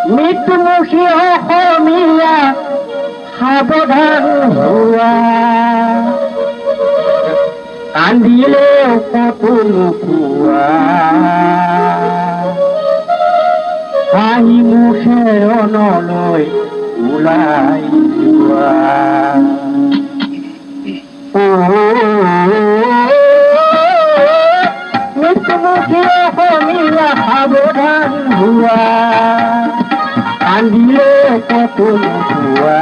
মৃত্যুমুখী অসমীয়া সাৱধান হোৱা কান্দিলেও কতো নোপোৱা হাঁহি মুখে ৰণলৈ ওলাই যোৱা মৃত্যুমুখী অসমীয়া সাৱধান হোৱা কান্দিলে কতো নোপোৱা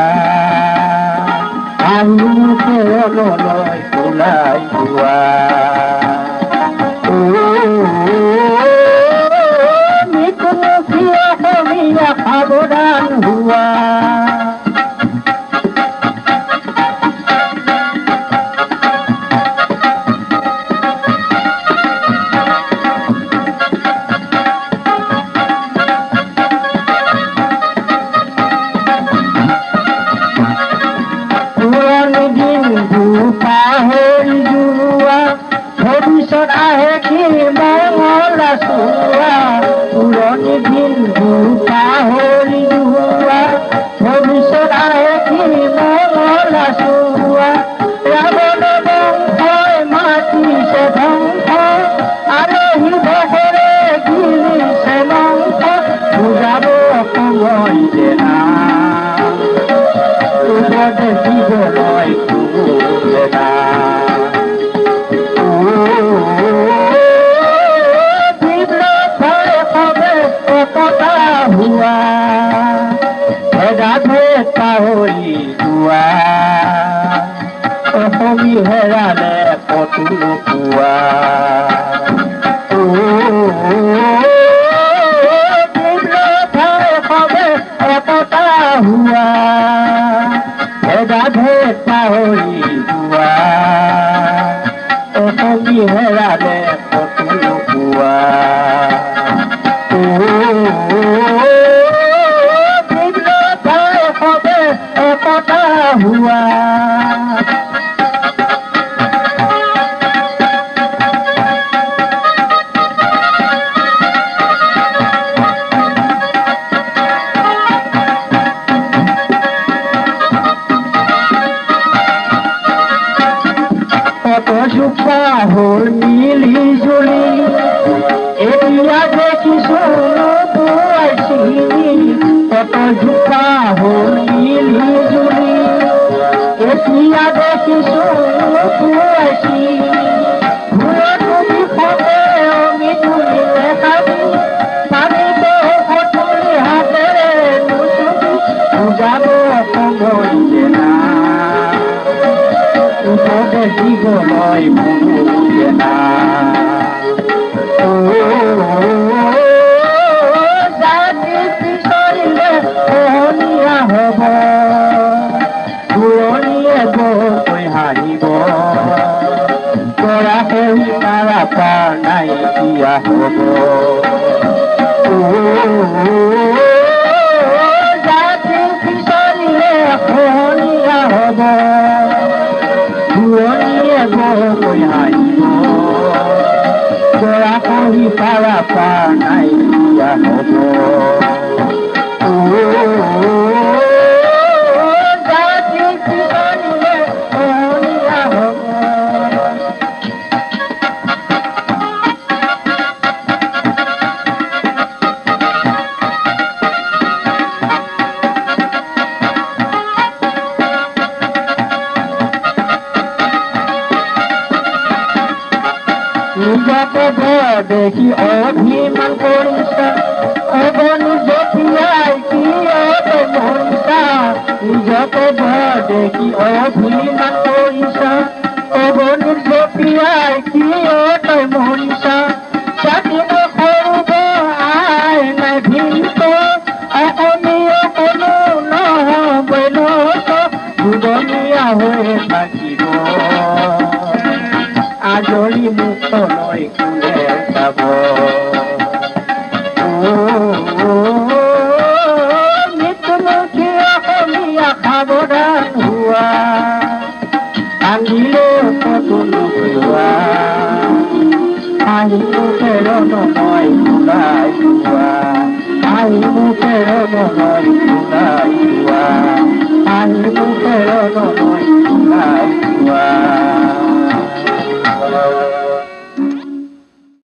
হাঁহি মুখে ৰণলৈ ওলাই যোৱা মৃত্যুমুখী অসমীয়া সাৱধান হোৱা ভবিষ্যত আহে কি মঙলা চোৱা পুৰণি দিনবোৰ পাহৰি যোৱা ভবিষ্যত আহে কি মঙলা চোৱা ৰাৱণ বংশই মাতিছে ধ্বংস আলহী বছৰে গিলিছে মাংস বুজাব সময় যে নাই দিবলৈ যে নাই পাহৰি যোৱা অসমী হেৰালে কতো নোপোৱা একতা হোৱা ভেদা ভেদ পাহৰি যোৱা অসমী হেৰালে কতো নোপোৱা একতা হোৱা কত জোপা হ'ল মিলি জুলি এতিয়া দেখিছো কত জোপা হ'ল মিলি জুলি এতিয়া দেখিছো পুৱাইছি মিতুলি দেখাবি পানীত ফটুলি হাতেৰে নুচুবি বুজাব সময় যে নাই উপদেশ দিবলৈ কোনো যে নাই হব পুৰণিয়ে গৈ হাঁহিব পৰা সেই পাৰা পাৰ নাইকিয়া হব জাতি পিছলিলে খহনীয়া হব পুৰণিয়ে গৈ হাঁহিব পৰা সেই পাৰা পাৰ নাইকিয়া হব নিজকে দেখি অভিমান কৰিছা অগণি জপিয়াই কিয়তে মৰিছা নিজকে দেখি অভিমান কৰিছা অগণি জপিয়াই কিয়তে মৰিছা স্বাধীন সৰুব আই নাই ভিত অসমীয়া কোনো নহ'ব দুদনীয়া হৈ থাকিব আজৰি মুখলৈ কোনে চাব মৃত্যুমুখী অসমীয়া সাৱধান হোৱা কান্দিলে কতো নোপোৱা আহি মুখেৰ নয় কুলাই কুয়া আহি মুখেৰ নয়